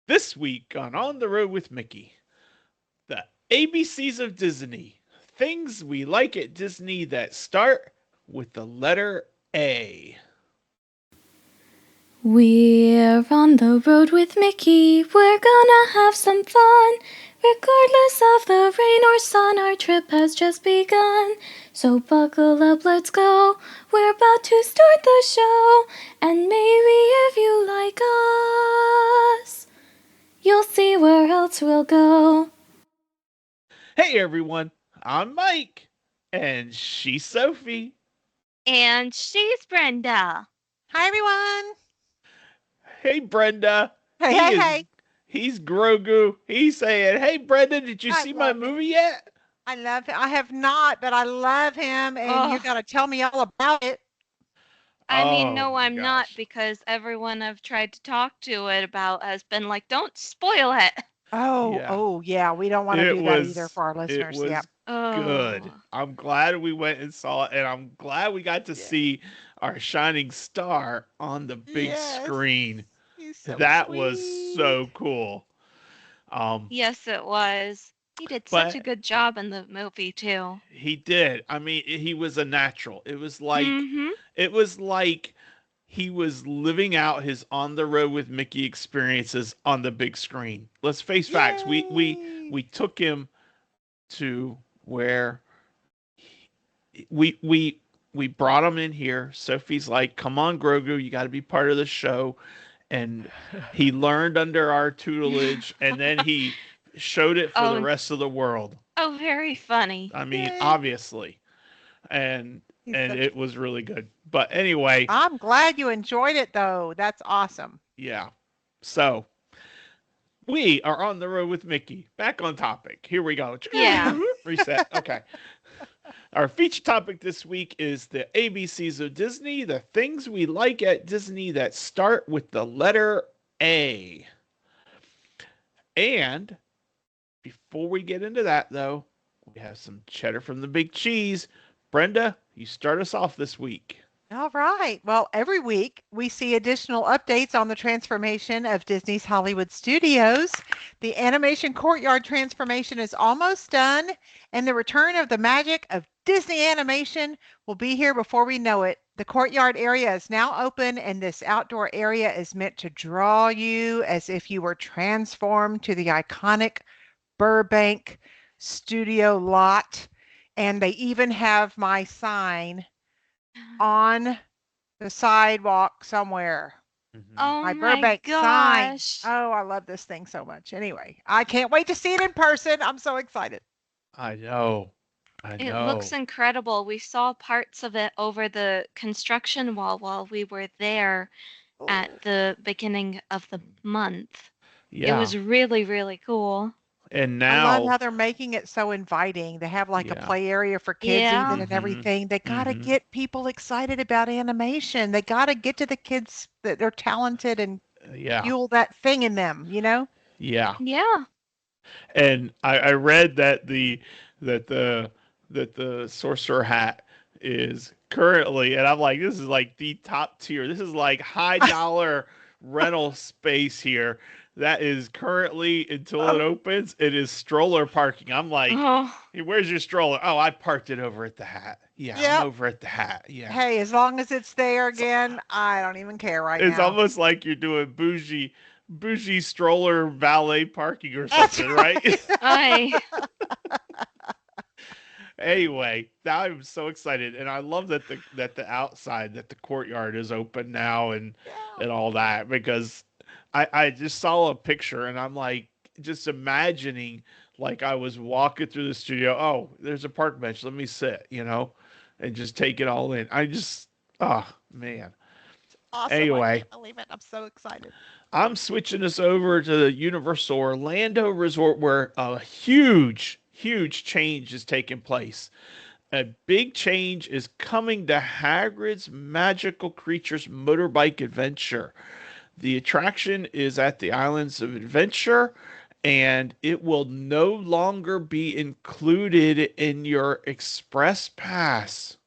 This week on the Road with Mickey, the ABCs of Disney. Things we like at Disney that start with the letter A. We're on the road with Mickey. We're gonna have some fun. Regardless of the rain or sun, our trip has just begun. So buckle up, let's go. We're about to start the show. And maybe if you like us, you'll see where else we'll go. Hey everyone, I'm Mike, and she's Sophie. And she's Brenda. Hi, everyone. Hey Brenda, Hey, he hey, is hey. he's Grogu. He's saying, "Hey Brenda, did you I see my love him. movie yet?" I love him. I have not, but I love him, and you Oh, got to tell me all about it. I mean, Oh no, my I'm not gosh. because everyone I've tried to talk to it about has been like, don't spoil it. Yeah. Yeah. We don't want to It do that either was for our it listeners. Yep. was good. Oh, I'm glad we went and saw it, and I'm glad we got to Yeah. see our shining star on the big Yes. screen. He's so That was sweet. so cool. Um, yes, it was. He did such a but good job in the movie, too. he did. I mean, he was a natural. Mm-hmm. It was like he was living out his on the road with Mickey experiences on the big screen. Let's face facts. Yay. We took him to where we we brought him in here. Sophie's like, "Come on, Grogu, you got to be part of the show." And he learned under our tutelage, and then he showed it for the Oh, rest of the world. oh, very funny. I mean, Yay. obviously, and He's and such. it was really good. But anyway, I'm glad you enjoyed it, though. That's awesome. yeah. So we are on the road with Mickey. Back on topic. Here we go. Yeah. Reset. Okay. Our feature topic this week is the ABCs of Disney, the things we like at Disney that start with the letter A. And before we get into that, though, we have some cheddar from the big cheese. Brenda, you start us off this week. All right. Well, every week we see additional updates on the transformation of Disney's Hollywood Studios. The animation courtyard transformation is almost done, and the return of the magic of Disney animation will be here before we know it. The courtyard area is now open, and this outdoor area is meant to draw you as if you were transformed to the iconic Burbank studio lot. And they even have my sign on the sidewalk somewhere. Mm-hmm. Oh My my Burbank sign. gosh. Oh, I love this thing so much. Anyway, I can't wait to see it in person. I'm so excited. I know. I It looks know. incredible. We saw parts of it over the construction wall while we were there at Oh, the beginning of the month. It Yeah. was really, really cool. And I love now, how they're making it so inviting. They have like a yeah. play area for kids even Yeah. and Mm-hmm. everything. They got to Mm-hmm. get people excited about animation. They got to get to the kids that they're talented and Yeah. fuel that thing in them? Yeah. Yeah. And I read that the sorcerer hat is currently, and I'm like, this is like the top tier. This is like high dollar rental space here. That is currently, until it opens, it is stroller parking. I'm like, Oh, "Hey, where's your stroller?" Oh, I parked it over at the hat. Yeah, I'm Yep. over at the hat. Yeah. Hey, as long as it's there So again, I don't even care right it's now. almost like you're doing bougie stroller valet parking or That's something, right? right. I. Anyway, now I'm so excited, and I love that the outside, that the courtyard is open now, Yeah. and all that, because I just saw a picture, and I'm like, just imagining, like, I was walking through the studio. Oh, there's a park bench. Let me sit, and just take it all in. Oh man. Awesome. I Anyway, can't believe it. I'm so excited. I'm switching us over to the Universal Orlando Resort, where a huge change is taking place. A big change is coming to Hagrid's Magical Creatures Motorbike Adventure. The attraction is at the Islands of Adventure, and it will no longer be included in your Express Pass,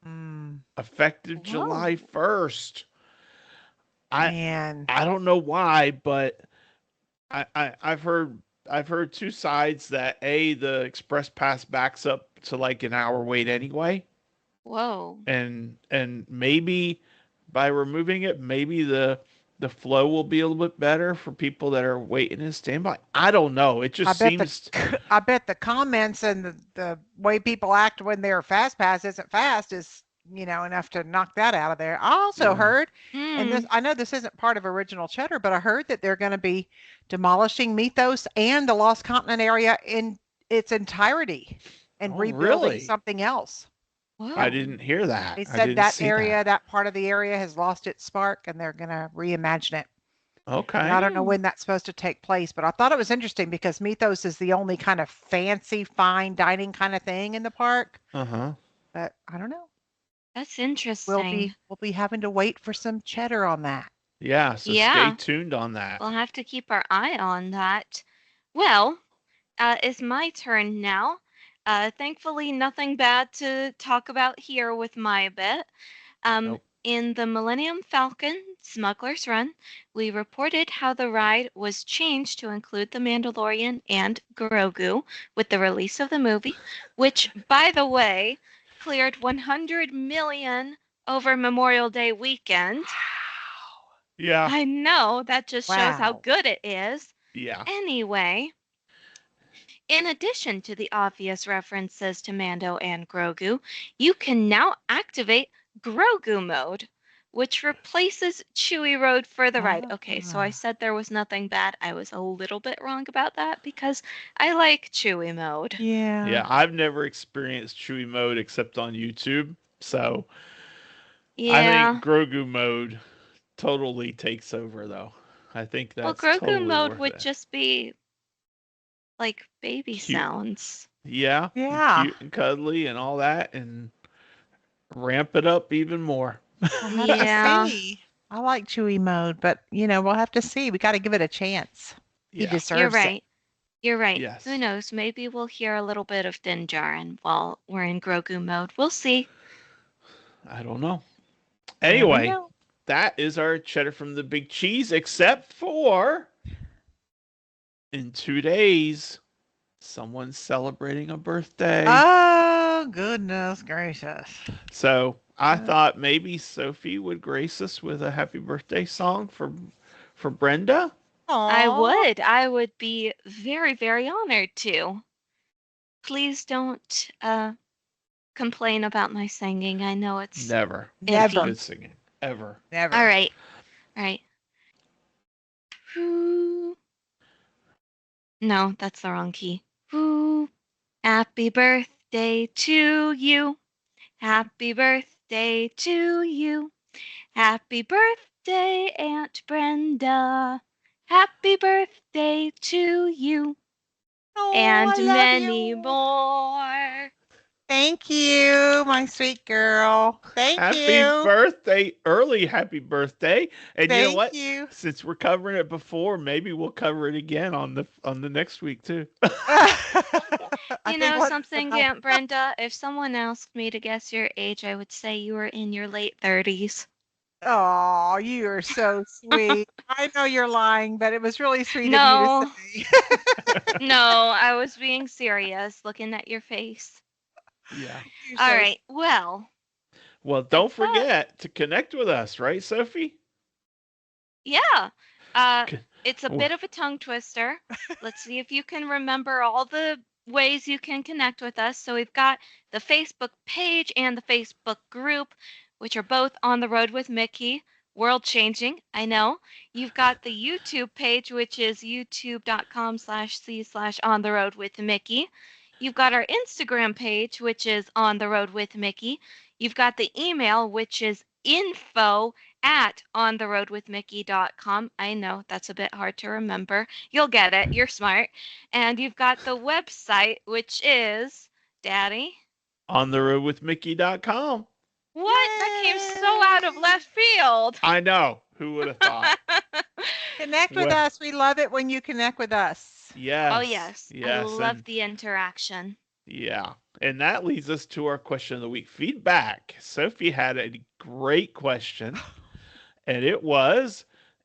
Mm. effective July Whoa. 1st. I Man. I don't know why, but I've heard two sides that the express pass backs up to like an hour wait anyway, Whoa. and maybe by removing it, maybe the flow will be a little bit better for people that are waiting in standby. I don't know. It I just bet the seems I bet the comments and the way people act when their fast pass isn't fast is, enough to knock that out of there. I also yeah. heard, and Hmm. this I know this isn't part of original Cheddar, but I heard that they're going to be demolishing Mythos and the Lost Continent area in its entirety and Oh, rebuilding really? something else. I Yeah. Whoa. didn't hear that. They I said didn't that see that. area, that part of the area has lost its spark and they're going to reimagine it. But I Okay. don't know Hmm. when that's supposed to take place. But I thought it was interesting because Mythos is the only kind of fancy, fine dining kind of thing in the park. Uh-huh. But I don't know. That's We'll interesting. be we'll be having to wait for some cheddar on that. Yeah, so stay Yeah. tuned on that. We'll have to keep our eye on that. Well, it's my turn now. Thankfully, nothing bad to talk about here with my bit. Nope. In the Millennium Falcon Smuggler's Run, we reported how the ride was changed to include the Mandalorian and Grogu with the release of the movie, which, by the way, cleared 100 million over Memorial Day weekend. Yeah. I know that just shows how Wow. good it is. Yeah. Anyway, in addition to the obvious references to Mando and Grogu, you can now activate Grogu mode, which replaces Chewie Road for the ride. Okay, so I Ah. said there was nothing bad. I was a little bit wrong about that because I like Chewie mode. Yeah. Yeah, I've never experienced Chewy mode except on YouTube. So I think Yeah. Grogu mode totally takes over though. I think Well, that's Grogu totally mode worth would it. just be like baby Cute. sounds. Yeah, and Yeah. cute and cuddly and all that and ramp it up even more. We'll have to Yeah. see. I like Chewy mode, but we'll have to see. We got to give it a chance. He Yeah. You're deserves it. right. You're right. Who Yes. knows? Maybe we'll hear a little bit of Din Djarin while we're in Grogu mode. We'll see. I don't know. Never Anyway, know. that is our cheddar from the big cheese, except for in 2 days, someone's celebrating a birthday. Oh, goodness gracious. So I Uh, thought maybe Sophie would grace us with a happy birthday song for Brenda. Aw. I would be very, very honored to. Please don't complain about my singing. I know it's Never. She's Never. iffy. good singing. Ever. All Never. right. All right. Ooh. No, that's the wrong key. Ooh. Happy birthday to you. Happy birthday to you. Happy birthday, Aunt Brenda. Happy birthday to you. Oh, And I love many you. more. Thank you, my sweet girl. Thank Happy you. birthday, early happy birthday. And you know Thank what? you. Since we're covering it before, maybe we'll cover it again on the next week too. I You think know what something, Aunt Brenda? If someone asked me to guess your age, I would say you were in your late 30s. Oh, you are so sweet. I know you're lying, but it was really sweet of you to No, say. no, I was being serious looking at your face. Yeah. You're All so right, well, Well, I don't thought, forget to connect with us, right, Sophie? yeah, uh, C- it's a w- bit of a tongue twister. Let's see if you can remember all the ways you can connect with us. So we've got the Facebook page and the Facebook group, which are both on the road with Mickey. World changing, I know. You've got the YouTube page, which is youtube.com/c/ on the road with Mickey. You've got our Instagram page, which is on the road with Mickey. You've got the email, which is info @ontheroadwithmickey.com. I know that's a bit hard to remember. You'll get it. You're smart. And you've got the website, which is Daddy. on the road with Mickey.com. What? That came so out of Yay! left field. I know. Who would have thought? Connect with Well, us. We love it when you connect with us. Oh, yes. yes. I Yes. love And the interaction. yeah. And that leads us to our question of the week feedback. Sophie had a great question, and it was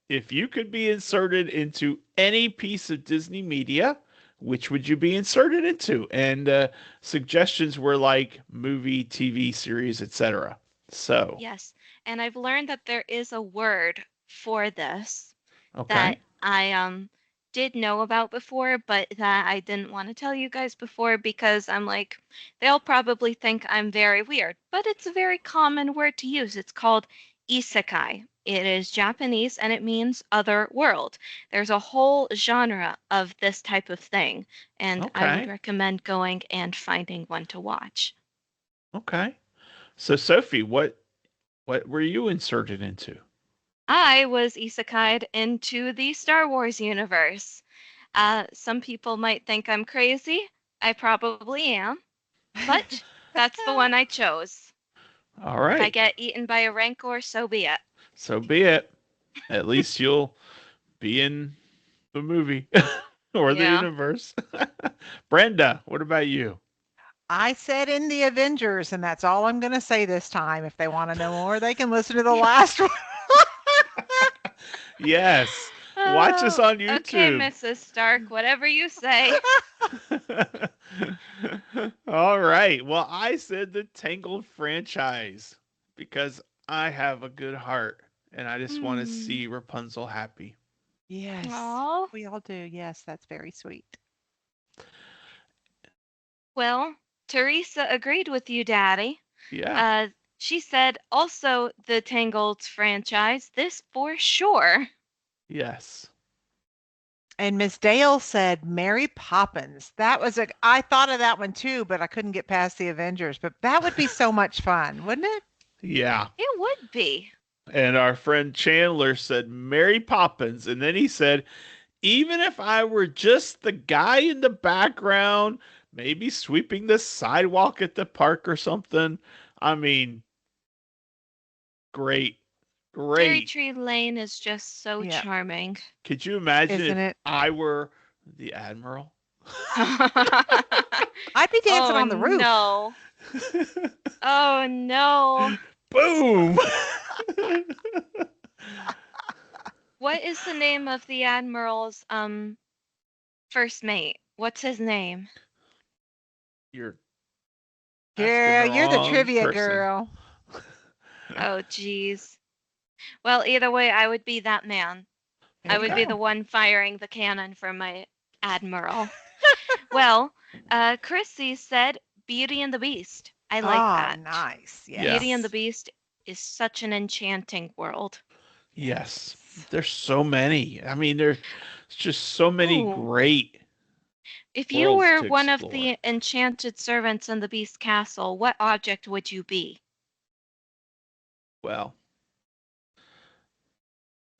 if you could be inserted into any piece of Disney media, which would you be inserted into? And suggestions were like movie, TV series, etc. So, Yes, and I've learned that there is a word for this okay. that I did know about before, but that I didn't want to tell you guys before because I'm like, they'll probably think I'm very weird, but it's a very common word to use. It's called isekai. It is Japanese and it means other world. There's a whole genre of this type of thing, and I would Okay. recommend going and finding one to watch. Okay. So, Sophie, what were you inserted into? I was isekai'd into the Star Wars universe. Some people might think I'm crazy. I probably am, but that's the one I chose. All If I right. get eaten by a rancor, so be it. So be it. At least you'll be in the movie or the Yeah. universe. Brenda, what about you? I said in the Avengers, and that's all I'm going to say this time. If they want to know more, they can listen to the last one. Yes. Watch us Oh, on okay, YouTube. Mrs. Stark, whatever you say. All right. Well, I said the Tangled franchise because I have a good heart and I just want to Hmm. see Rapunzel happy. Yes, Oh, we all do. Yes, that's very sweet. well, Teresa agreed with you, Daddy. Yeah. Uh, she said also the Tangled franchise, this for sure. Yes. And Miss Dale said Mary Poppins. That was a I thought of that one too, but I couldn't get past the Avengers. But that would be so much fun, wouldn't it? Yeah. It would be. And our friend Chandler said Mary Poppins. And then he said, even if I were just the guy in the background, maybe sweeping the sidewalk at the park or something. I mean, great. Cherry Great. Tree Lane is just so Yeah, charming. Could you imagine isn't if it? I were the admiral? I'd be dancing Oh on the roof. no. Oh no. Boom. What is the name of the Admiral's first mate? What's his name? You're asking Girl, the you're the wrong trivia person. girl. Oh geez. Well, either way, I would be that man. There I you would be the Okay. go. one firing the cannon for my Admiral. Well, Chrissy said Beauty and the Beast. I like Oh, that. nice. Yeah. Beauty and the Yes. Beast is such an enchanting world. Yes. Yes. There's so many. I mean, there's just so many Ooh. great If you worlds were to one of explore. the enchanted servants in the Beast Castle, what object would you be? Well,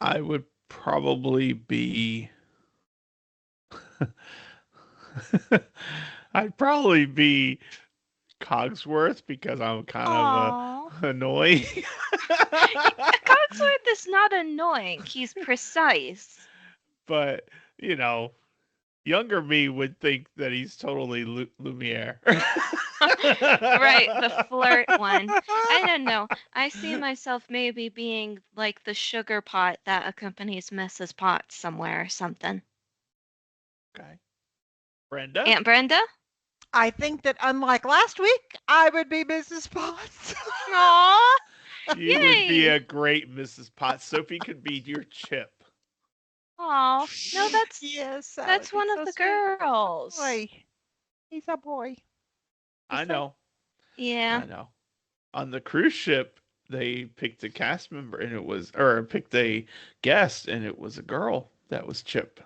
I would probably be I'd probably be Cogsworth because I'm kind of Aww. annoying. Cogsworth is not annoying. He's precise. But, you know, younger me would think that he's totally Lumiere. Right, the flirt one. I don't know. I see myself maybe being like the sugar pot that accompanies Mrs. Potts somewhere or something. Okay. Brenda? Aunt Brenda? I think that unlike last week, I would be Mrs. Potts. Aw, You would be yay! a great Mrs. Potts. Sophie could be your chip. Aw, no, Yes, that would that's be one of so the sweet. girls. Boy, he's a boy. I He's so know. Yeah, I know. On the cruise ship, they picked a cast member and it was, or picked a guest and it was a girl that was Chip.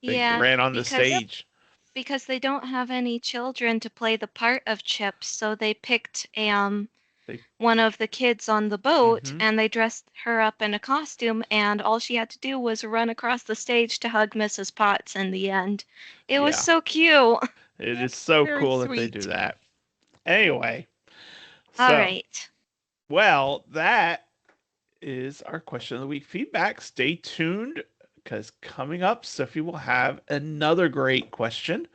They yeah, ran on the because Yep. stage. because they don't have any children to play the part of Chip, so they picked They, one of the kids on the boat mm-hmm. and they dressed her up in a costume and all she had to do was run across the stage to hug Mrs. Potts in the end. It was Yeah. so cute. It Yep. is so Very cool that they do sweet. that. Anyway, All so, right. well, that is our question of the week feedback. Stay tuned because coming up, Sophie will have another great question.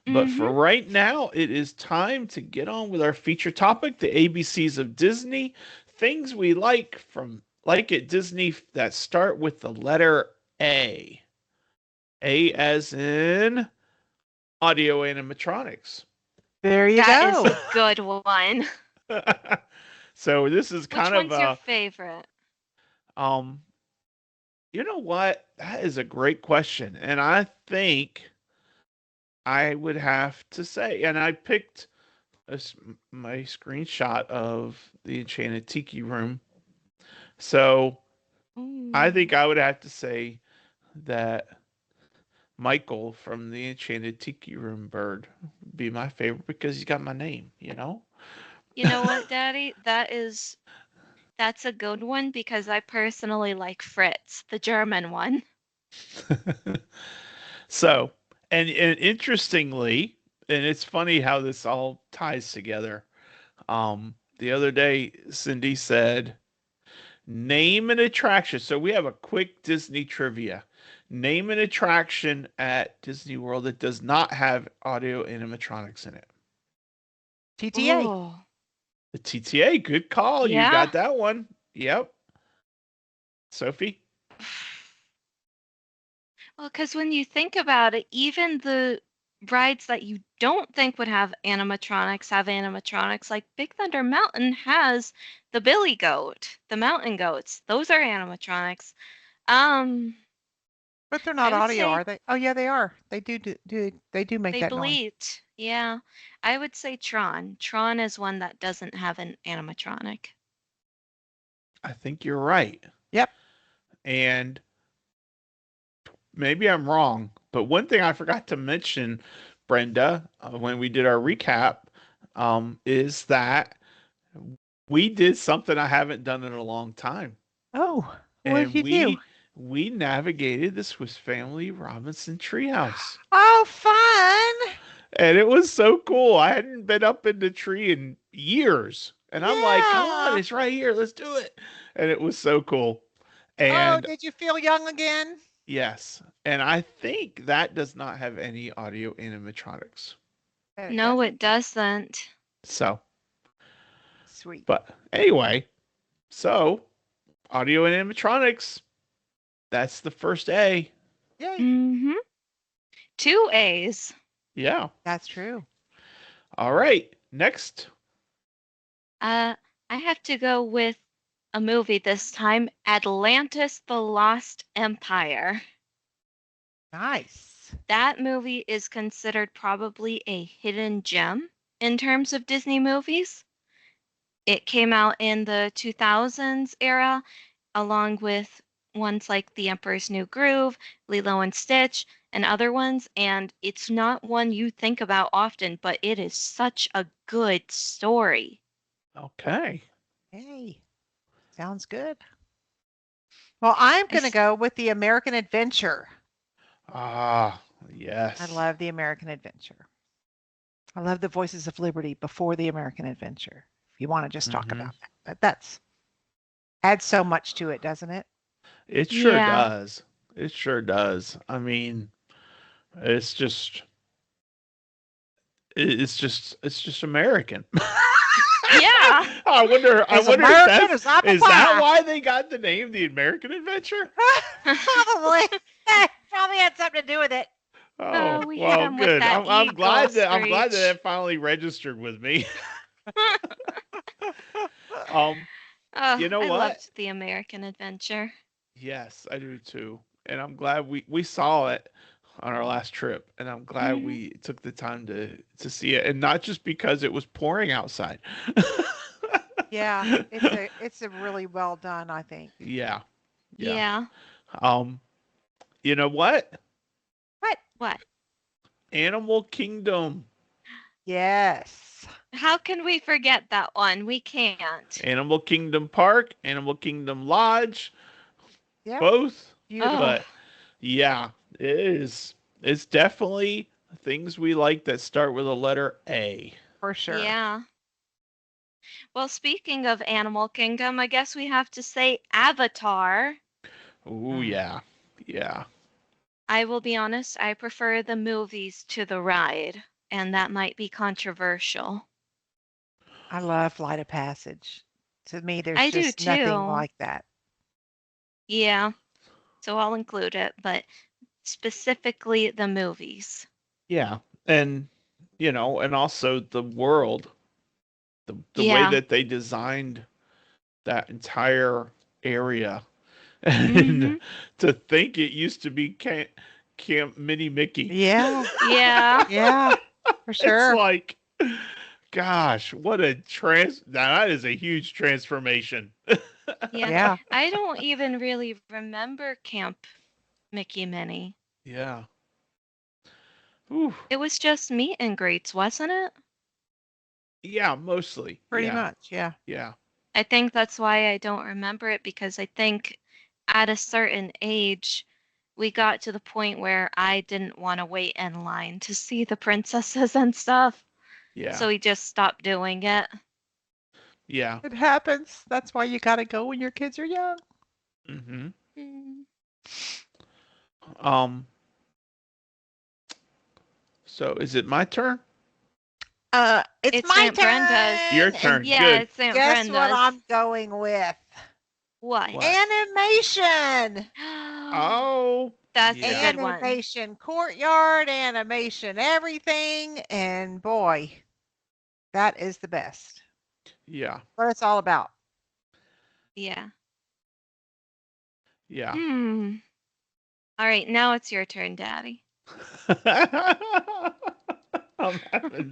But Mhm. for right now, it is time to get on with our feature topic, the ABCs of Disney, things we like from like at Disney that start with the letter A. A as in audio animatronics. There you That is go. a good one. So this is Which kind of one's your favorite? um you know what? That is a great question. And I think I would have to say, and I picked my screenshot of the Enchanted Tiki Room. So I Ooh. think I would have to say that Michael from the Enchanted Tiki Room bird would be my favorite because he's got my name, you know? You know what, Daddy? That's a good one because I personally like Fritz, the German one. So, and interestingly, and it's funny how this all ties together. The other day, Cindy said, name an attraction. So we have a quick Disney trivia. Name an attraction at Disney World that does not have audio animatronics in it. TTA. Oh, The TTA, good call. You yeah. got that one. Yep. Sophie? Well, because when you think about it, even the rides that you don't think would have animatronics. Like Big Thunder Mountain has the Billy Goat, the mountain goats. Those are animatronics. Um, But they're I not would audio, say are they? Oh yeah, they are. They do make they that noise. bleat. Yeah, I would say Tron. Tron is one that doesn't have an animatronic. I think you're right. Yep. And maybe I'm wrong, but one thing I forgot to mention, Brenda, when we did our recap, is that we did something I haven't done in a long time, Oh, what did and you do? we navigated the Swiss Family Robinson treehouse, Oh, fun. and it was so cool. I hadn't been up in the tree in years, and I'm like, "Come on, Yeah. it's right here. Let's do it!" And it was so cool. Oh, And did you feel young again? yes, and I think that does not have any audio animatronics. It No, doesn't. it doesn't. So, Sweet. but anyway, so audio and animatronics, that's the first A. Yay. Mm-hmm. Two A's. Yeah. That's true. All right. Next. I have to go with a movie this time, Atlantis: The Lost Empire. Nice. That movie is considered probably a hidden gem in terms of Disney movies. It came out in the 2000s era, along with ones like The Emperor's New Groove, Lilo and Stitch, and other ones, and it's not one you think about often, but it is such a good story. Okay. Yay. Sounds good. Well, I'm I going to s- go with the American Adventure. Ah, I yes. love the American Adventure. I love the Voices of Liberty before the American Adventure. If you want to just talk Hmm. about that, but that's adds so much to it, doesn't it? It sure yeah. does. It sure does. I mean, it's just it's just American. Yeah. I As wonder if American as apple is that pie. why they got the name the American Adventure? Probably. Probably had something to do with it. Oh, We hit well, him with good. that eagle I'm glad that screech. it finally registered with me. Um, Oh, you know I what? loved the American Adventure. Yes, I do too. And I'm glad we saw it on our last trip, and I'm glad Hmm. we took the time to see it, and not just because it was pouring outside. Yeah, it's a really well done, I think. Yeah, yeah. Yeah. Um, you know what? What? What? Animal Kingdom. Yes. How can we forget that one? We can't. Animal Kingdom Park, Animal Kingdom Lodge, Yep. both. Oh, Beautiful. But yeah, it is. It's definitely things we like that start with a letter A. For sure. yeah. Well, speaking of Animal Kingdom, I guess we have to say Avatar. Oh Mm. yeah, yeah. I will be honest, I prefer the movies to the ride, and that might be controversial. I love Flight of Passage. To me, there's I do just nothing too. like that. Yeah. So I'll include it, but specifically the movies. Yeah. And and also the world, the way Yeah. that they designed that entire area. And Mhm. to think it used to be Camp Mini Mickey. Yeah. Yeah. Yeah. For It's sure. like, gosh, what a now that is a huge transformation. Yeah. Yeah. I don't even really remember Camp Mickey Minnie. Yeah. Whew. It was just meet and greets, wasn't it? Yeah, mostly. Pretty Yeah. much. Yeah. Yeah. I think that's why I don't remember it because I think at a certain age, we got to the point where I didn't want to wait in line to see the princesses and stuff. Yeah. So we just stopped doing it. Yeah. It happens. That's why you got to go when your kids are young. Mhm. Mm. Um so is it my turn? It's It's my Aunt Brenda's. Your turn. And turn. Yeah, Good. it's Aunt guess what Brenda's. I'm going with? What? What? Animation. Oh, That's a yeah. good one. Animation courtyard, animation everything. And boy, that is the best. Yeah. What it's all about. Yeah. Yeah. Hmm. All right, now it's your turn, Daddy. I'm having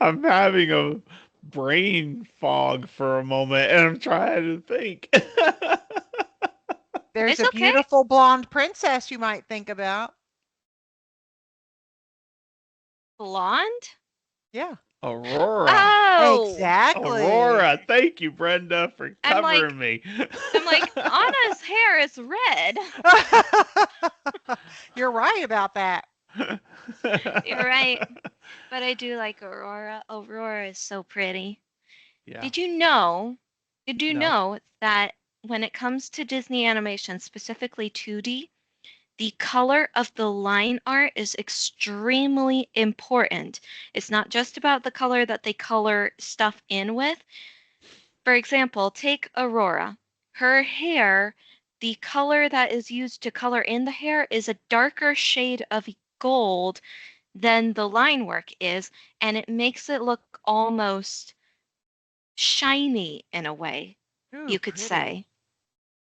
I'm having a brain fog for a moment and I'm trying to think. There's It's a okay. beautiful blonde princess you might think about. Blonde? Yeah. Aurora. Oh, Exactly. Aurora. Thank you, Brenda, for I'm like, covering me. I'm like, Anna's hair is red. You're right about that. You're right. But I do like Aurora. Aurora is so pretty. Yeah. Did you know? Did you No. know that when it comes to Disney animation, specifically 2D, the color of the line art is extremely important. It's not just about the color that they color stuff in with. For example, take Aurora. Her hair, the color that is used to color in the hair is a darker shade of gold than the line work is, and it makes it look almost shiny in a way, Ooh, you could pretty. say.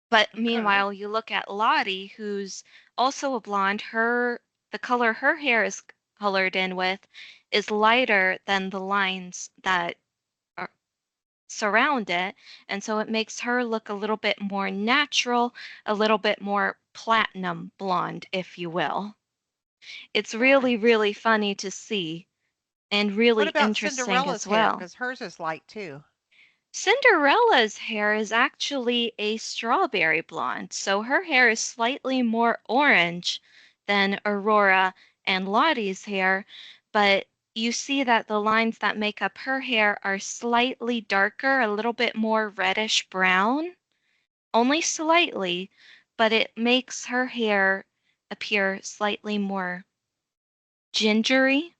But Okay. meanwhile, you look at Lottie, who's also a blonde, the color her hair is colored in with is lighter than the lines that are, surround it, and so it makes her look a little bit more natural, a little bit more platinum blonde, if you will. It's really, Nice. really funny to see and What really about interesting Cinderella's as hair? well. Because hers is light too. Cinderella's hair is actually a strawberry blonde, so her hair is slightly more orange than Aurora and Lottie's hair, but you see that the lines that make up her hair are slightly darker, a little bit more reddish brown, only slightly, but it makes her hair appear slightly more gingery,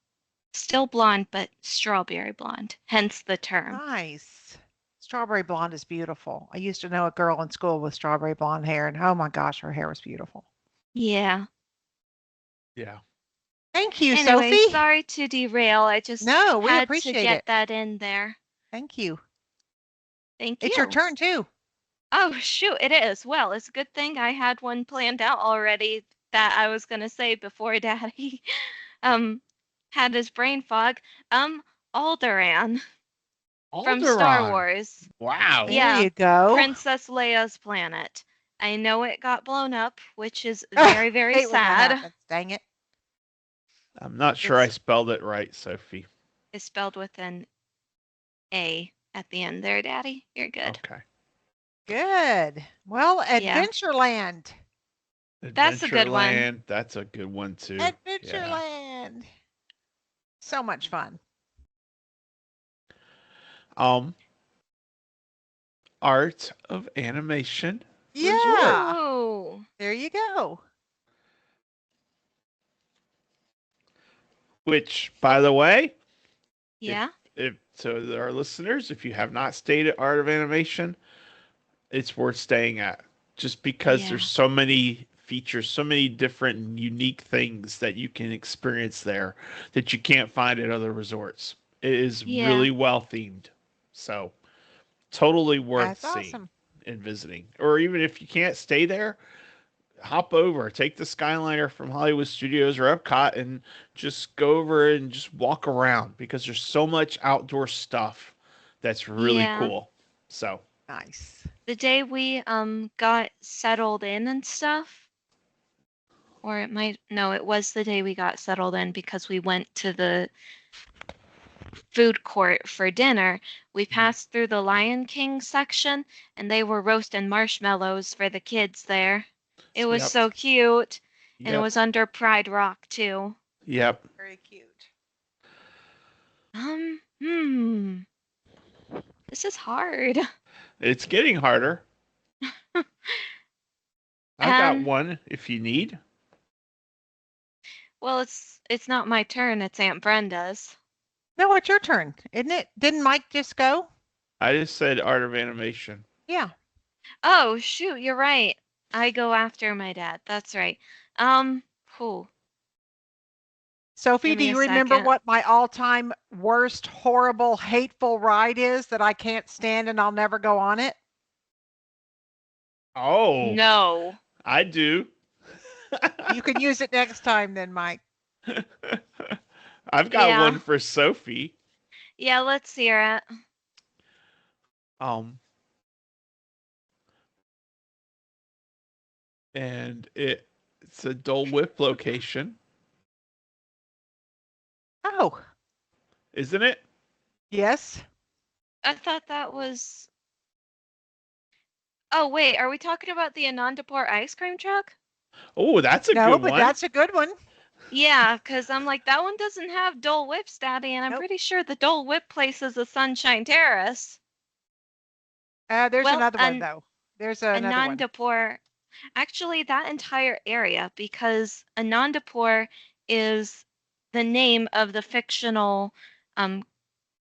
still blonde, but strawberry blonde, hence the term. Nice. Strawberry blonde is beautiful. I used to know a girl in school with strawberry blonde hair, and oh my gosh, her hair was beautiful. Yeah. Yeah. Thank you, Anyway, Sophie. sorry to derail. I just No, we had to appreciate get it. that in there. Thank you. Thank It's your you. turn too. Oh, shoot, it is. Well, it's a good thing I had one planned out already that I was gonna say before Daddy um had his brain fog. Um, Alderaan from Star Alderaan. Wars. Wow. There Yeah, you go. Princess Leia's planet. I know it got blown up, which is very, very Hate when that sad. happens. Dang it. I'm not sure I It's spelled it right, Sophie. it's spelled with an A at the end there, Daddy. You're good. Okay. Good. Well, Yeah. Adventureland. That's a good one. Adventureland. That's a good one too. Yeah. Adventureland. So much fun. Um, Art of Animation Resort. Yeah. Ooh. There you go. Which, by the way, if Yeah. if so, our listeners, if you have not stayed at Art of Animation, it's worth staying at. just because Yeah. there's so many features, so many different and unique things that you can experience there that you can't find at other resorts. It is Yeah. really well themed. So, totally worth That's seeing awesome. and visiting. Or even if you can't stay there, hop over, take the Skyliner from Hollywood Studios or Epcot and just go over and just walk around because there's so much outdoor stuff that's really Yeah. cool. So, Nice. The day we got settled in and stuff, or it might no, it was the day we got settled in because we went to the food court for dinner. We passed through the Lion King section and they were roasting marshmallows for the kids there. It was yep, so cute. And it yep, was under Pride Rock too. yep. Very cute. Um, hmm. This is hard. It's getting harder. I got And one if you need. well, it's not my turn, it's Aunt Brenda's. No, it's your turn, isn't it? Didn't Mike just go? I just said art of animation. Yeah. Oh, shoot, you're right. I go after my dad. That's right. Whew, Sophie, give do me a you remember second. what my all-time worst, horrible, hateful ride is that I can't stand and I'll never go on it? Oh, No. I do. You can use it next time then, Mike. I've got Yeah. one for Sophie. Yeah, let's hear it. Um, and it's a Dole Whip location, Oh, isn't it? yes. I thought that was. Oh, wait, are we talking about the Anandapur ice cream truck? Oh, that's a No, good but one. that's a good one. Yeah, 'cause I'm like, that one doesn't have Dole Whip's daddy, and I'm Nope. pretty sure the Dole Whip place is a Sunshine Terrace. There's Well, another one though. There's another one. Anandapur, actually, that entire area, because Anandapur is the name of the fictional um,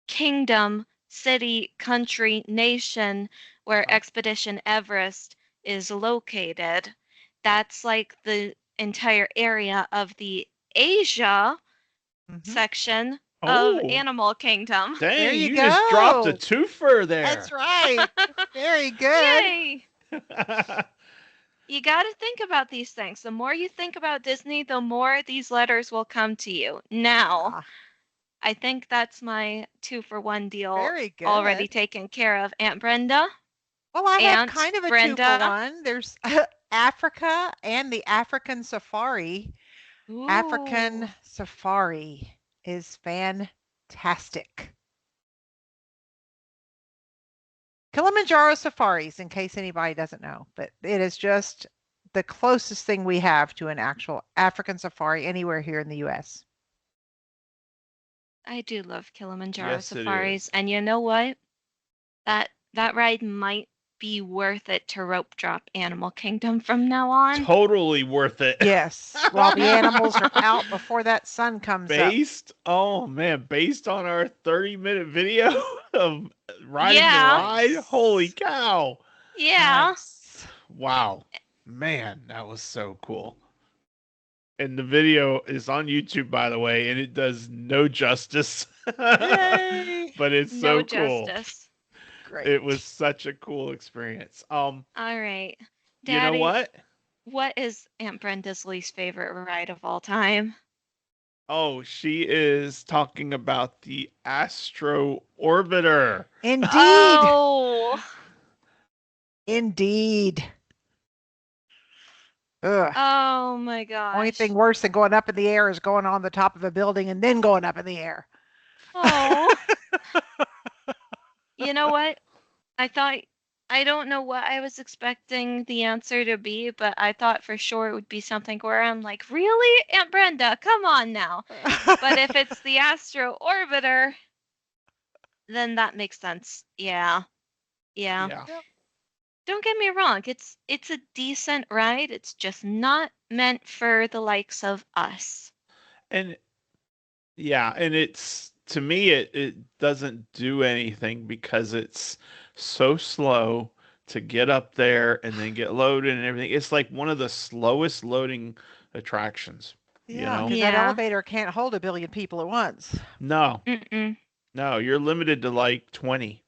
kingdom, city, country, nation where Uh-huh. Expedition Everest is located. That's like the entire area of the Asia Hmm. section of Oh, Animal Kingdom. There dang, you you just dropped a go. twofer That's there. right. Very good. Yay! You got to think about these things. The more you think about Disney, the more these letters will come to you. Now, Yeah, I think that's my 2-for-1 deal very already good. taken care of. Aunt Brenda, Well, I have Aunt kind of a two for Brenda. one. There's Africa and the African safari. African Ooh, safari is fantastic. Kilimanjaro safaris, in case anybody doesn't know, but it is just the closest thing we have to an actual African safari anywhere here in the US. I do love Kilimanjaro Yes, it safaris, is. and you know what? That ride might be worth it to rope drop Animal Kingdom from now on. Totally worth it. Yes, while the animals are out before that sun comes up. Oh man, based on our 30-minute video of riding the Yeah, ride, holy Nice. cow. yeah, Nice. Wow. Man, that was so cool. And the video is on YouTube, by the way, and it does no justice. Yay. But it's no so cool. justice. It was Great. such a cool experience. All right, You know Daddy, what? what is Aunt Brenda's least favorite ride of all time? Oh, she is talking about the Astro Orbiter. Indeed. Oh, Indeed. Ugh. oh my Only thing gosh. worse than going up in the air is going on the top of a building and then going up in the air. Oh, you know what? I thought I don't know what I was expecting the answer to be, but I thought for sure it would be something where I'm like, really, Aunt Brenda, come on now. But if it's the Astro Orbiter, then that makes sense. Yeah, yeah. Yeah. Yep. Don't get me wrong, it's a decent ride. It's just not meant for the likes of us. And yeah, and it's to me it doesn't do anything because it's so slow to get up there and then get loaded and everything. It's like one of the slowest loading attractions, you Yeah, know? because that Yeah. elevator can't hold a billion people at once. No, Mm-mm. no, you're limited to like 20.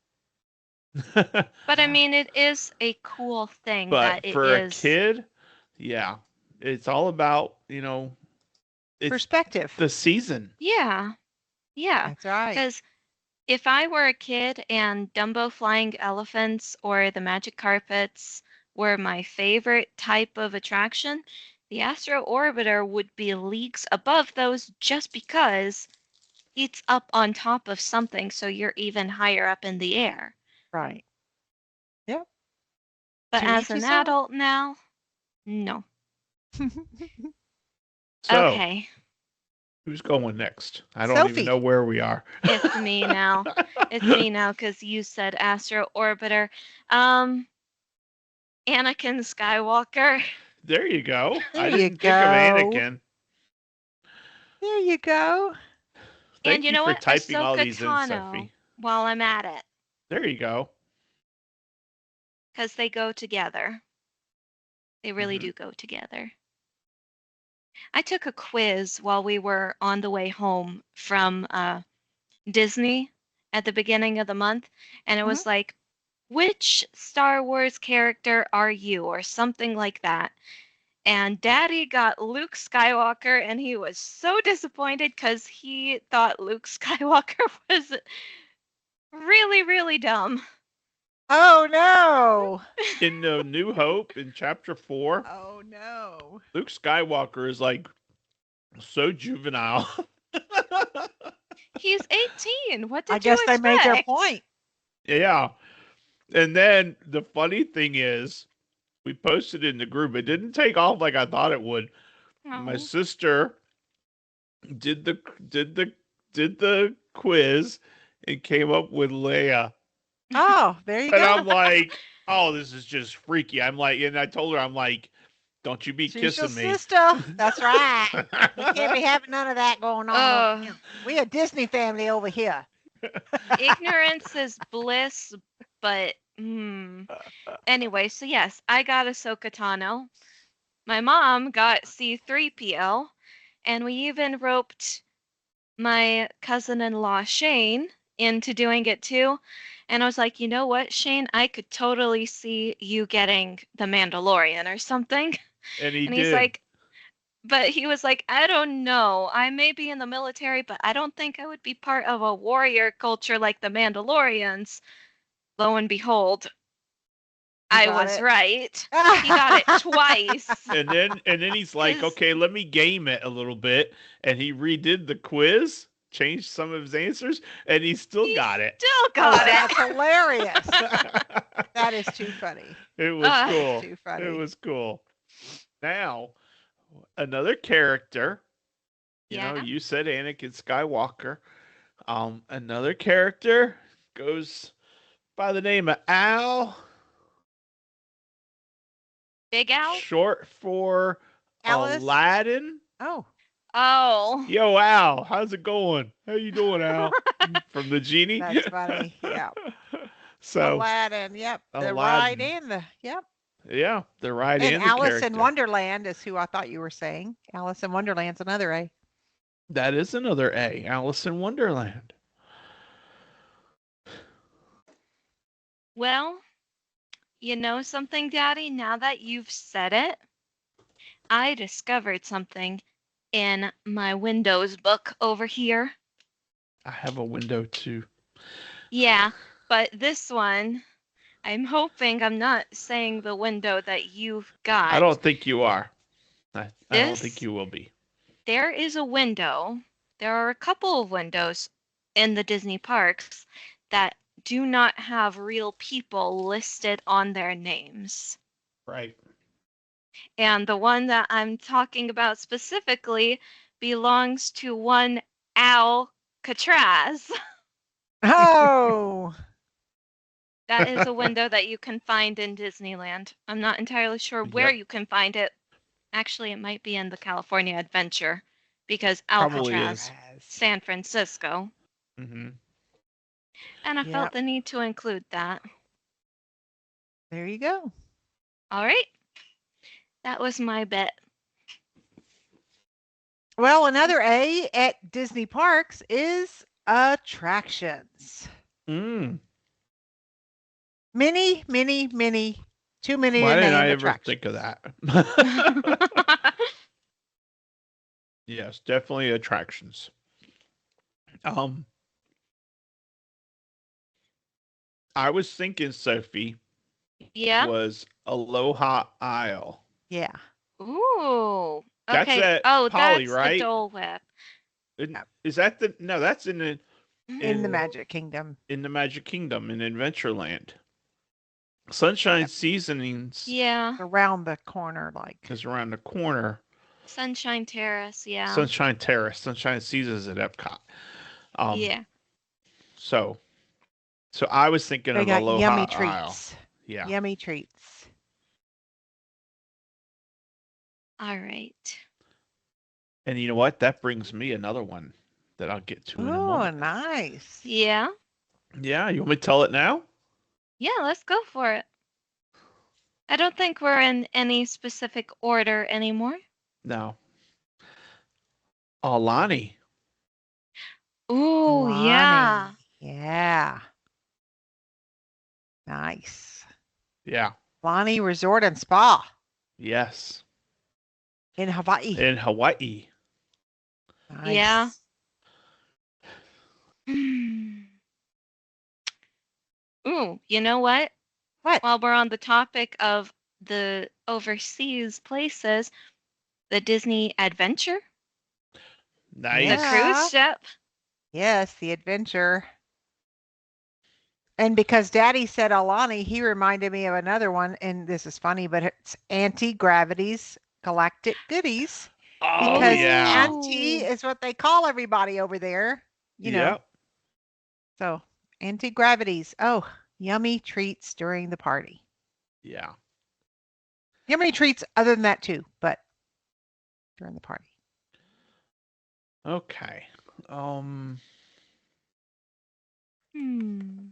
But I Yeah. mean, it is a cool thing that But it for a is. kid, yeah, it's all about, it's Perspective. the season. Yeah. Yeah. That's right. Because if I were a kid and Dumbo flying elephants or the magic carpets were my favorite type of attraction, the Astro Orbiter would be leagues above those just because it's up on top of something, so you're even higher up in the air. Right. Yep. But To as each an his own. adult now, no. So, Okay, who's going next? I don't even Sophie. know where we are. it's me now. It's me now because you said Astro Orbiter. Um, Anakin Skywalker. There you go. There I you didn't think of go. Anakin. There you go. And Thank you you know for what? typing all Ahsoka these in, Tano Sophie. while I'm at it, There you go. because they go together. They really Hmm. do go together. I took a quiz while we were on the way home from Disney at the beginning of the month, and it Mhm. was like, which Star Wars character are you, or something like that. And Daddy got Luke Skywalker, and he was so disappointed because he thought Luke Skywalker was really, really dumb. Oh no. In New Hope, in Chapter 4, Oh no. Luke Skywalker is like so juvenile. He's 18. What I did you guess they made their expect? point. Yeah. And then the funny thing is, we posted it in the group. It didn't take off like I thought it would. My Oh. sister did the did the did the quiz and came up with Leia. Oh, there you And go. I'm like, oh, this is just freaky. I'm like, and I told her, I'm like, don't you be She's your kissing me. sister. That's right. We can't be having none of that going on over Uh, here. We a Disney family over here. ignorance is bliss, but anyway, so yes, I got Ahsoka Tano. My mom got C3PO, and we even roped my cousin-in-law Shane into doing it too. And I was like, you know what, Shane, I could totally see you getting the Mandalorian or something. And he And he's did. like, but he was like, I don't know. I may be in the military, but I don't think I would be part of a warrior culture like the Mandalorians. Lo and behold, You I got was it. right. He got it twice. And then he's like, Because okay, let me game it a little bit. And he redid the quiz, changed some of his answers, and he still he got it. still Oh, got that's it. hilarious. That is too funny. It was Uh, That is cool. too It funny. was cool. Now, another character. yeah. You said Anakin Skywalker. Another character goes by the name of Al, Big Al? short for Alice. Aladdin. Oh, Oh. Yo, Al, how's it going? How you doing, Al? From the genie. that's funny. Yeah. So Aladdin. Yep. The ride Aladdin, and the yep. yeah, the right And and the Alice in character. Wonderland is who I thought you were saying. Alice in Wonderland's another A. That is another A. Alice in Wonderland. Well, you know something, Daddy? Now that you've said it, I discovered something in my Windows book over here. I have a window too. Yeah, but this one, I'm hoping I'm not saying the window that you've I got. don't think you are. I don't think This, you will be. there is a window. There are a couple of windows in the Disney parks that do not have real people listed on their names. Right. And the one that I'm talking about specifically belongs to one Alcatraz. Oh, That is a window that you can find in Disneyland. I'm not entirely sure where Yep. you can find it. Actually, it might be in the California Adventure because Probably Alcatraz, is. San Francisco. Hmm. And I felt Yep. the need to include that. There you go. All right. That was my bet. Well, another A at Disney parks is attractions. Mm. Many, many, many, too many Why to didn't I name ever attractions. think of that? Yes, definitely attractions. Um, I was thinking, Sophie, Yeah. was Aloha Isle. Yeah. Ooh. That's Okay. at Oh, Polly, that's the right? Dole Whip. Yep. Is that the no? That's in the In the in Magic Kingdom. in the Magic Kingdom in Adventureland. Sunshine Yep. Seasonings Yeah. Around the corner, like. is around the corner. Sunshine Terrace. Yeah. Sunshine Terrace, Sunshine Seasons at Epcot. Um, Yeah. so I was thinking They of got yummy Aloha Isle. treats. Yeah. Yummy treats. All right. And you know what? That brings me another one that I'll get to in a Oh, moment. nice. Yeah. Yeah, you want me to tell it now? Yeah. Let's go for it. I don't think we're in any specific order anymore. No. Alani. Ooh. Yeah. Lonnie. Yeah. Nice. Yeah. Lonnie Resort and Spa Yes. in Hawaii. In Hawaii. Nice. Yeah. Ooh. You know what? What? While we're on the topic of the overseas places, the Disney Adventure, Nice. the cruise Yeah. ship. Yes, the adventure. And because Daddy said Alani, he reminded me of another one, and this is funny, but it's Anti-Gravity's Galactic Goodies. Oh Because yeah. Auntie is what they call everybody over there, you know. Yep. So Anti-Gravities. Oh, yummy treats during the party. Yeah. Yummy treats other than that too, but during the party. Okay. Um. Hmm.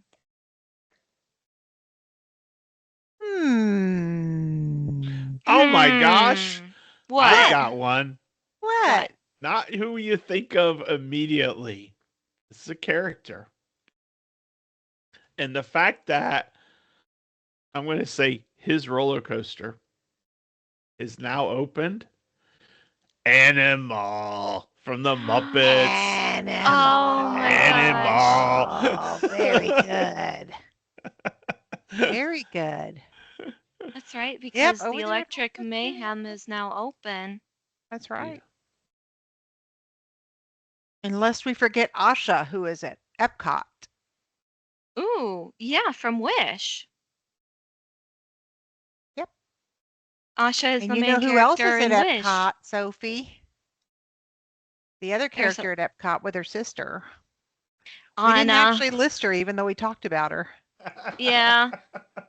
Oh my gosh. What? I got one. What? Not who you think of immediately. It's a character. And the fact that I'm going to say his roller coaster is now opened. Animal from the Muppets. Oh my gosh. Animal. Very good. Very good. That's right, Yep, because over the there. Electric Mayhem is now open. That's right. Unless we forget Asha, who is at Epcot. Ooh, yeah, from Wish. Yep. Asha is And the you know main who else is character at in Wish. Epcot, Sophie? The other There's character at Epcot with her sister. We didn't Anna. actually list her, even though we talked about her. Yeah.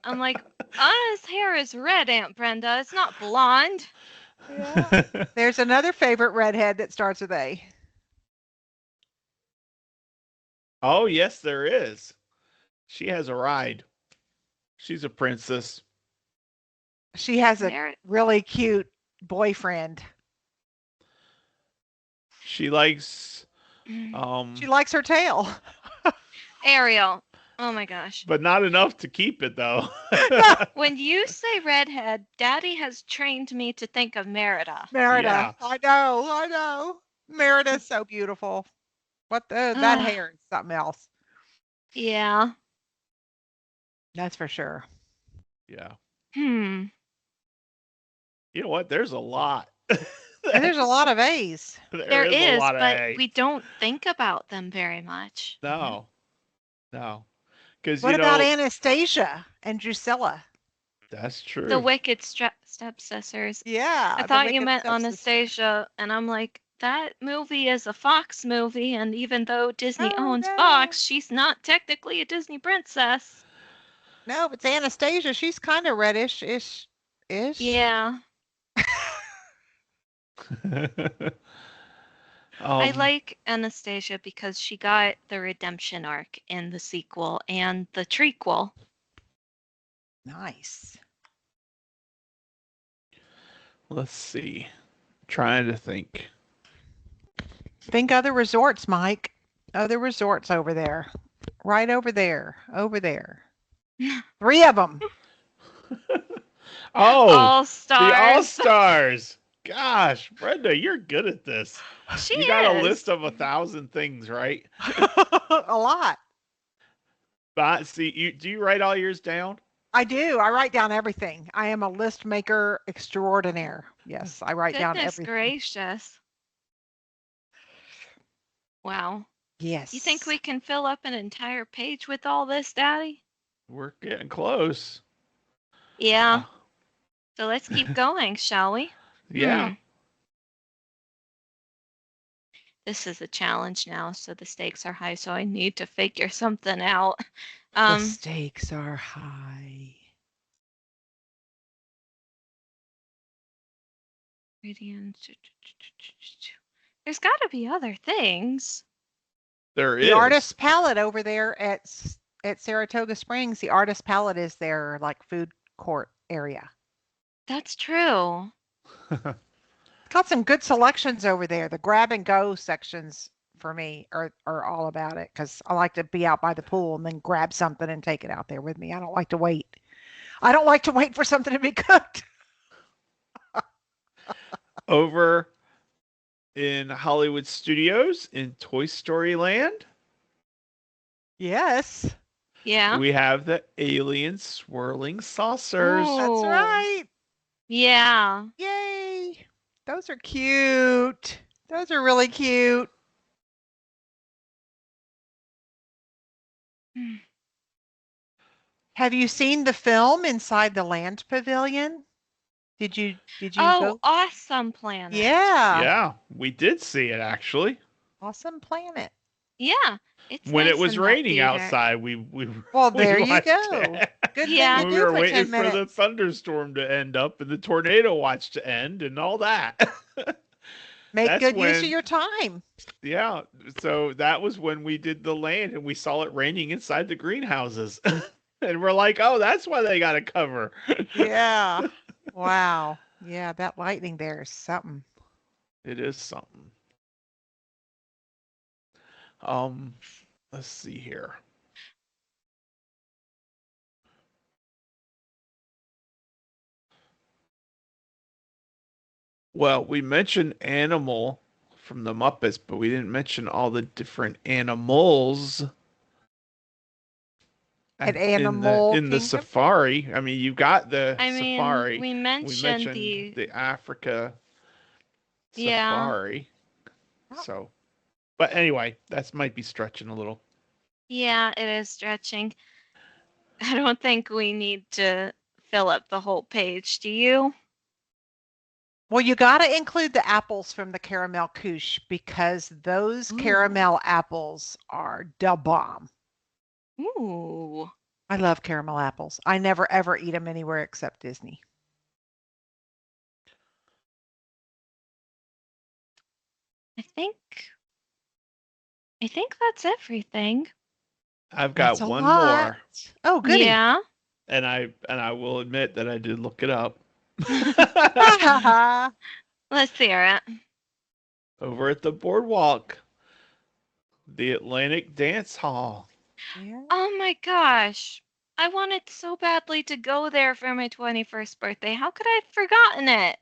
I'm like, Anna's hair is red, Aunt Brenda. It's not blonde. Yeah. There's another favorite redhead that starts with A. Oh, yes, there is. She has a ride. She's a princess. She has a There. really cute boyfriend. She likes She likes her tail. Ariel. Oh my gosh. but not enough to keep it though. When you say redhead, Daddy has trained me to think of Merida. Merida. Yeah. I know. Merida's so beautiful. What the that hair is something else. Yeah. That's for sure. Yeah. Hmm. You know what? There's a lot. And there's a lot of A's. There is a is, lot of but A. we don't think about them very much. No. No. Because What about Anastasia and Drusilla? that's true. The Wicked Stepsisters. Yeah. I the thought you Wicked meant Stepsister. Anastasia, and I'm like, that movie is a Fox movie, and even though Disney Oh, owns no. Fox, she's not technically a Disney princess. No, it's Anastasia. She's kind of reddish-ish. Yeah. I like Anastasia because she got the redemption arc in the sequel and the trequel. Nice. Let's see. Trying to think. Think other resorts, Mike. Other resorts over there. Right over there. Over there. 3 of them. Oh, All the All stars. Stars. Gosh, Brenda, you're good at this. She You got a is. list of 1,000 things, right? A lot. But see, do you write all yours down? I do. I write down everything. I am a list maker extraordinaire. Yes, I write down Goodness everything. gracious. Wow. Yes. You think we can fill up an entire page with all this, Daddy? We're getting close. Yeah. So let's keep going, shall we? Yeah. This is a challenge now, so the stakes are high, so I need to figure something out. The stakes are high. There's got to be other things. There is. The Artist Palette over there at Saratoga Springs, the Artist Palette is their like food court area. That's true. Got some good selections over there. The grab and go sections for me are all about it because I like to be out by the pool and then grab something and take it out there with me. I don't like to wait. I don't like to wait for something to be cooked. Over in Hollywood Studios in Toy Story Land. Yes. Yeah. We have the alien swirling saucers. Oh. That's right. Yeah. Yay. Those are cute. Those are really cute. Have you seen the film Inside the Land Pavilion? Did you Oh, go? Awesome Planet. Yeah. Yeah, we did see it actually. Awesome Planet. Yeah. It's When nice it was in that raining theater. outside, we Well, we there you watched go. it. Good Yeah. thing to We do were for waiting 10 for minutes. the thunderstorm to end up and the tornado watch to end and all that. Make That's good use of when- your time. Yeah, so that was when we did the land and we saw it raining inside the greenhouses. And we're like, oh, that's why they got a cover. Yeah. Wow. Yeah, that lightning there is something. It is something. Let's see here. Well, we mentioned animal from the Muppets, but we didn't mention all the different animals At Animal in the Kingdom? safari. I mean, you've got the I mean, safari. we We mentioned mentioned the the Africa Yeah. safari. So, but anyway, that might be stretching a little. Yeah, it is stretching. I don't think we need to fill up the whole page, do you? Well, you got to include the apples from the caramel couche because those Ooh. caramel apples are da bomb. Ooh. I love caramel apples. I never ever eat them anywhere except Disney. I think that's everything. I've got That's a one lot. more, Oh, goody. Yeah. and I will admit that I did look it up. Let's hear it. Over at the boardwalk, the Atlantic Dance Hall. Yeah. Oh my gosh. I wanted so badly to go there for my 21st birthday. How could I have forgotten it?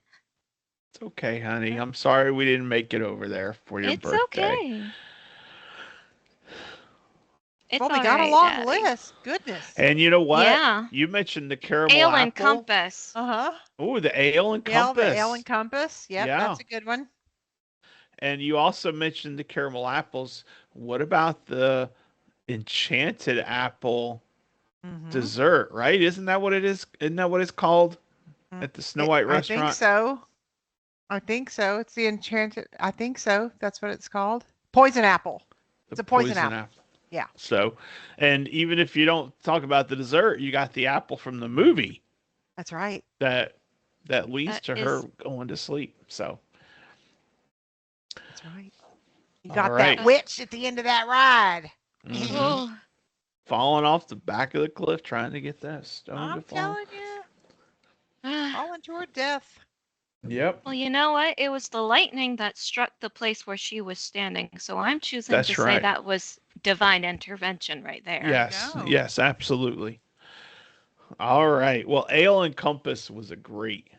It's okay, honey. I'm sorry we didn't make it over there for your It's birthday. okay. It's Well, we all got right, a long Daddy. list. Goodness. And you know what? Yeah. You mentioned the caramel Ale and apple. Compass. Uh-huh. Oh, the ale and Yeah, compass. the ale and compass. Yep, Yeah. that's a good one. And you also mentioned the caramel apples. What about the enchanted apple Mhm. dessert? Right? Isn't that what it is? Isn't that what it's called at the Snow White restaurant? I think so. I think so. It's the enchanted. I think so. That's what it's called. Poison apple. It's a poison apple. Yeah. So, and even if you don't talk about the dessert, you got the apple from the movie That's right. that leads That to is- her going to sleep. So, That's right. You All got right. that witch at the end of that ride. mhm. Oh, falling off the back of the cliff trying to get that stone to I'm fall. telling you, falling to her death. Yep, Well, you know what? It was the lightning that struck the place where she was standing. So I'm choosing to that's say right. that was divine intervention right There there. you Yes, go. yes, absolutely. All right. Well, Ale and Compass was a great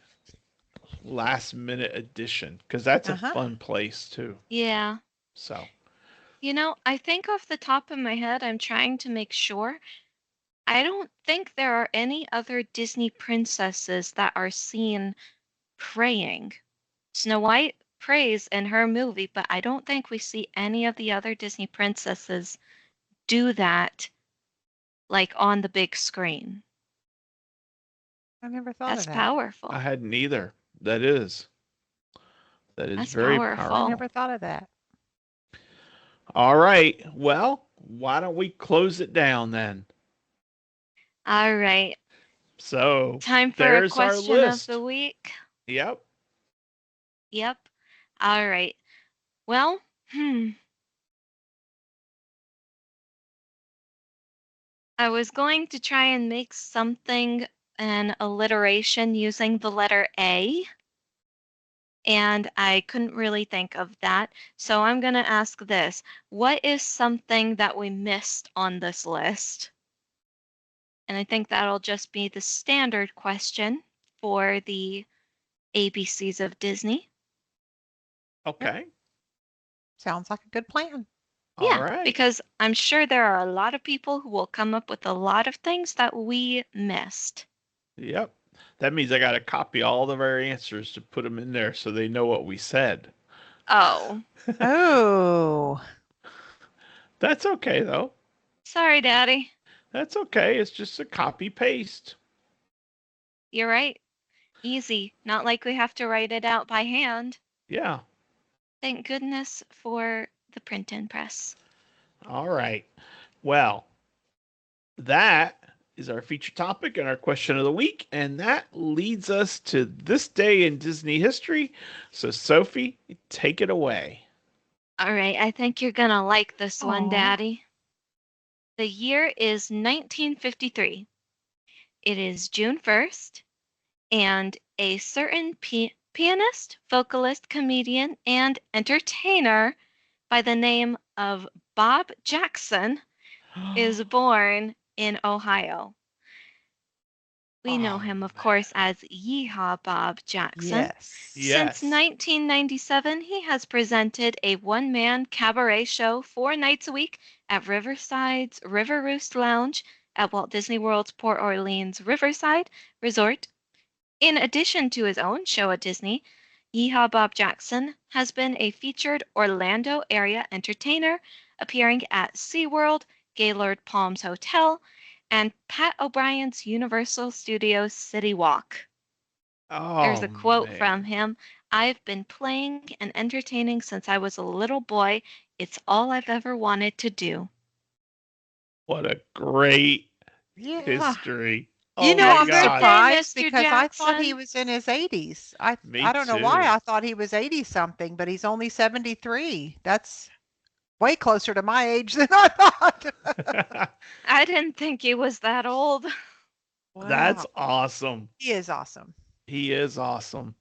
last minute addition because that's a Uh-huh. fun place too. Yeah. So, You know, I think off the top of my head, I'm trying to make sure. I don't think there are any other Disney princesses that are seen praying. Snow White prays in her movie, but I don't think we see any of the other Disney princesses do that like on the big screen. I never thought of That's that. I powerful. hadn't either. That is That's very I powerful. powerful. never thought of that. All right. Well, why don't we close it down then? All right. So, Time for a there's our question of the list. week. Yep. Yep. All right. Well, I was going to try and make something an alliteration using the letter A, and I couldn't really think of that. So I'm going to ask this. What is something that we missed on this list? And I think that'll just be the standard question for the ABCs of Disney. Yep. Okay. Sounds like a good plan. All Yeah, right. because I'm sure there are a lot of people who will come up with a lot of things that we missed. Yep. That means I got to copy all of our answers to put them in there so they know what we said. Oh, Oh, That's okay though. sorry, Daddy. That's okay. It's just a copy paste. You're right. Easy. Not like we have to write it out by hand. Yeah. Thank goodness for the print and press. All right. Well, that is our feature topic and our question of the week. And that leads us to this day in Disney history. So, Sophie, take it away. All right, I think you're gonna like this one, aw. Daddy. The year is 1953. It is June 1st, and a certain pianist, vocalist, comedian, and entertainer by the name of Bob Jackson is born in Ohio. We know Oh, him, of man. course, as Yeehaw Bob Jackson. Yes. Since Yes. 1997, he has presented a one-man cabaret show 4 nights a week at Riverside's River Roost Lounge at Walt Disney World's Port Orleans Riverside Resort. In addition to his own show at Disney, Yeehaw Bob Jackson has been a featured Orlando area entertainer, appearing at SeaWorld, Gaylord Palms Hotel, and Pat O'Brien's Universal Studios City Walk. There's Oh, a quote from man. him. I've been playing and entertaining since I was a little boy. It's all I've ever wanted to do. What a great Yeah. history. You Oh, know, my Happy I'm gosh. birthday, surprised Mr. because I thought he Jackson. was in his 80s. I Me I don't know why too. I thought he was 80 something, but he's only 73. That's way closer to my age than I thought. I didn't think he was that old. That's Wow. awesome. He is awesome. He is awesome.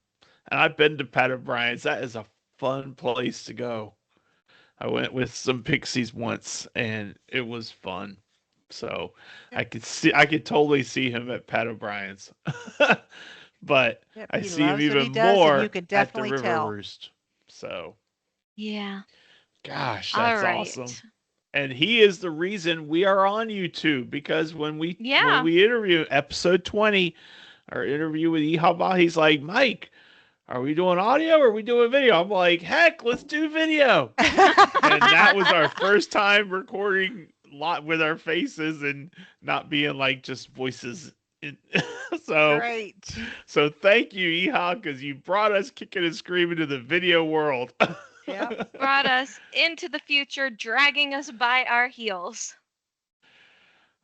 And I've been to Pat O'Brien's. That is a fun place to go. I went with some pixies once and it was fun. So Yep. I could totally see him at Pat O'Brien's. But Yep. I He see him loves what he even does, and you more can at the definitely River tell. Roost. So, Yeah. gosh, All that's awesome. right. And he is the reason we are on YouTube because when Yeah. we interview episode 20, our interview with Ehaba, he's like, Mike, are we doing audio or are we doing video? I'm like, heck, let's do video. And that was our first time recording lot with our faces and not being like just voices. so Great. so thank you, Eha, because you brought us kicking and screaming to the video world. Yep. Brought us into the future, dragging us by our heels.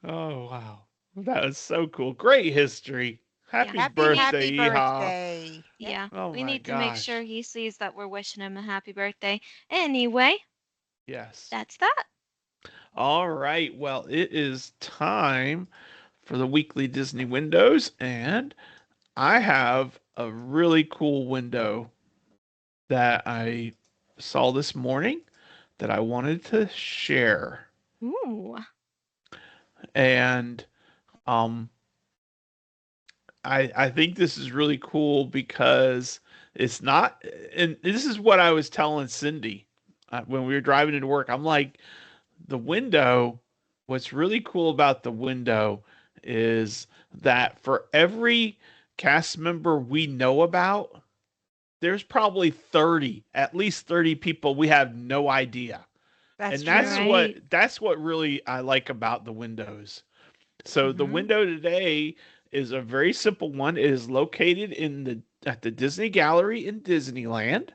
Oh wow. That was so cool. Great history. Happy Yeah. birthday, Happy Eha. birthday. Yep. Yeah. Oh We my need to make sure gosh. he sees that we're wishing him a happy birthday. Anyway, Yes. that's that. All right. Well, it is time for the weekly Disney windows, and I have a really cool window that I saw this morning that I wanted to share. Ooh. And um I think this is really cool because it's not, and this is what I was telling Cindy when we were driving into work. I'm like, the window, what's really cool about the window is that for every cast member we know about, there's probably 30, at least 30 people we have no idea. That's And true. Right. that's what really I like about the windows. So the Hmm. window today is a very simple one. It is located in the at the Disney Gallery in Disneyland.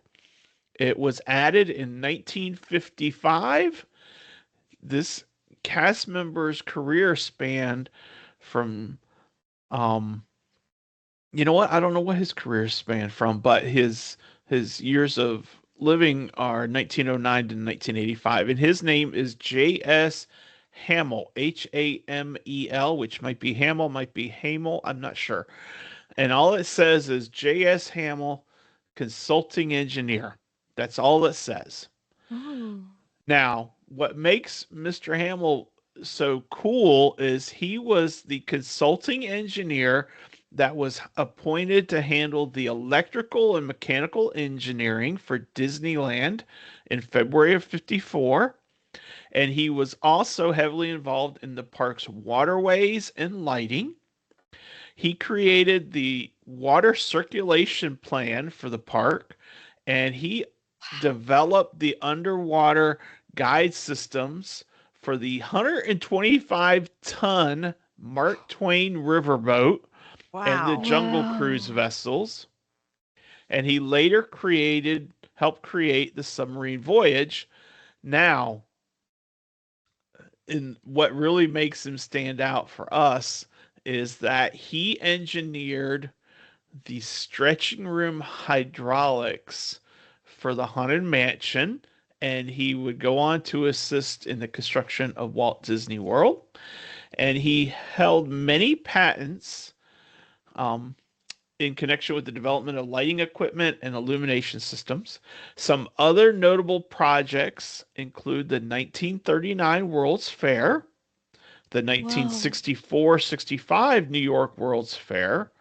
It was added in 1955. This cast member's career spanned from um you know what? I don't know what his career spanned from, but his years of living are 1909 to 1985, and his name is J.S. Hamill, Hamel, which might be Hamill, might be Hamel, I'm not sure. And all it says is J.S. Hamill, consulting engineer. That's all it says. Ooh. Now, what makes Mr. Hamill so cool is he was the consulting engineer that was appointed to handle the electrical and mechanical engineering for Disneyland in February of 54. And he was also heavily involved in the park's waterways and lighting. He created the water circulation plan for the park, and he developed the underwater guide systems for the 125-ton Mark Twain riverboat and the Wow. Jungle Cruise Wow. vessels. And he later helped create the submarine voyage. Now, and what really makes him stand out for us is that he engineered the stretching room hydraulics for the Haunted Mansion, and he would go on to assist in the construction of Walt Disney World. And he held many patents um, in connection with the development of lighting equipment and illumination systems. Some other notable projects include the 1939 World's Fair, the Whoa. 1964-65 New York World's Fair,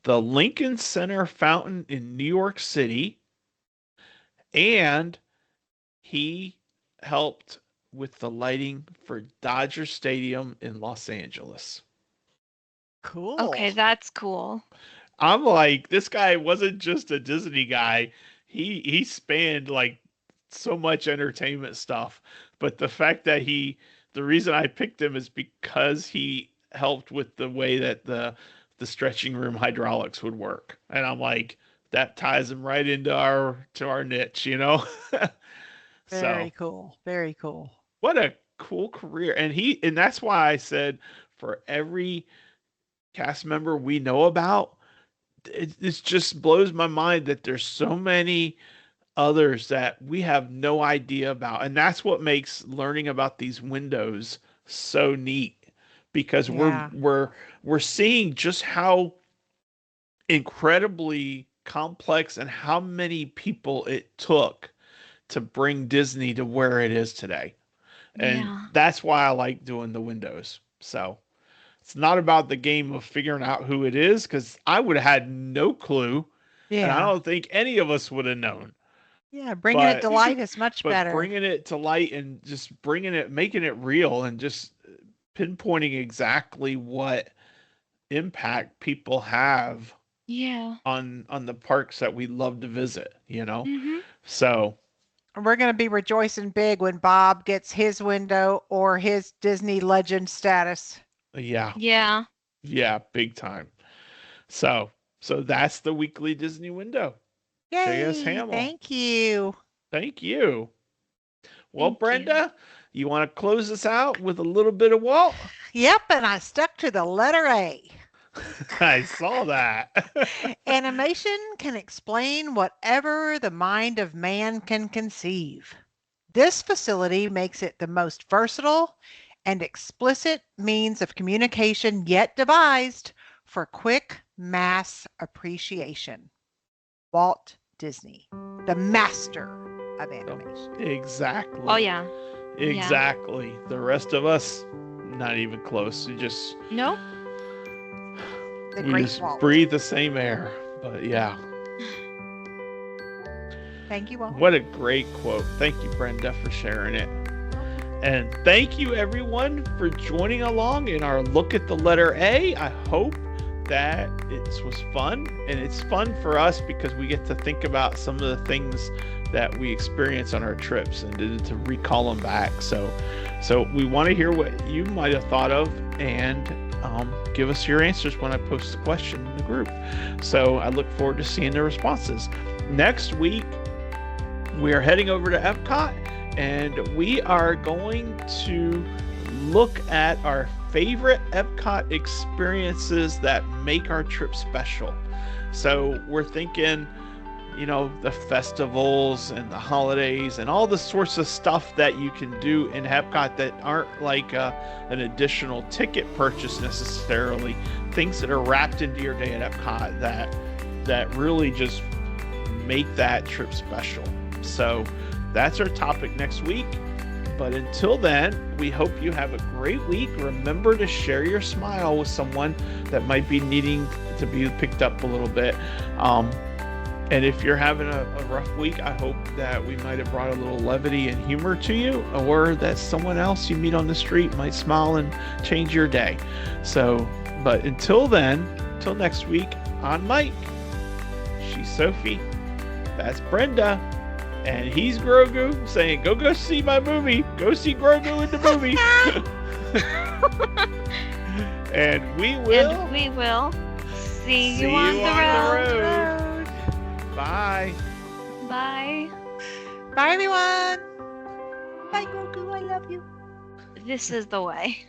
the Lincoln Center fountain in New York City, and he helped with the lighting for Dodger Stadium in Los Angeles. Cool. Okay, that's cool. I'm like, this guy wasn't just a Disney guy. He spanned like so much entertainment stuff. But the reason I picked him is because he helped with the way that the stretching room hydraulics would work. And I'm like, that ties him right into our niche, you know? So Very cool. Very cool. what a cool career. And that's why I said for every cast member we know about, it just blows my mind that there's so many others that we have no idea about. And that's what makes learning about these windows so neat because Yeah. we're seeing just how incredibly complex and how many people it took to bring Disney to where it is today. And Yeah. that's why I like doing the windows. So it's not about the game of figuring out who it is because I would have had no clue, and I Yeah. don't think any of us would have known. Yeah. Bringing it But to light is much but better. bringing it to light and just making it real, and just pinpointing exactly what impact people have Yeah. on the parks that we love to visit. Mhm. So And we're going to be rejoicing big when Bob gets his window or his Disney legend status. yeah, Yeah. yeah, big time. So that's the weekly Disney window. J.S. Yay. Hamill. Thank you. Thank you. Well, Thank you. Brenda, you want to close us out with a little bit of Walt? Yep. And I stuck to the letter A. I saw that. Animation can explain whatever the mind of man can conceive. This facility makes it the most versatile and explicit means of communication yet devised for quick mass appreciation. Walt Disney, the master of animation. Exactly. Oh yeah. Exactly. The rest of us, not even close. We just Nope. The we great just Walt. breathe the same air. But yeah. Thank you all. What a great quote. Thank you, Brenda, for sharing it. And thank you, everyone, for joining along in our look at the letter A. I hope that it was fun. And it's fun for us because we get to think about some of the things that we experience on our trips and to recall them back. So we want to hear what you might have thought of and give us your answers when I post the question in the group. So I look forward to seeing the responses. Next week, we are heading over to Epcot, and we are going to look at our favorite Epcot experiences that make our trip special. So we're thinking, the festivals and the holidays and all the sorts of stuff that you can do in Epcot that aren't like an additional ticket purchase necessarily. Things that are wrapped into your day at Epcot that really just make that trip special. So that's our topic next week. But until then, we hope you have a great week. Remember to share your smile with someone that might be needing to be picked up a little bit. And if you're having a rough week, I hope that we might have brought a little levity and humor to you, or that someone else you meet on the street might smile and change your day. But until then, till next week, I'm Mike. She's Sophie. That's Brenda. And he's Grogu saying, go see my movie. Go see Grogu in the movie. And we will see you on the road. Bye. Bye. Bye, everyone. Bye, Grogu. I love you. This is the way.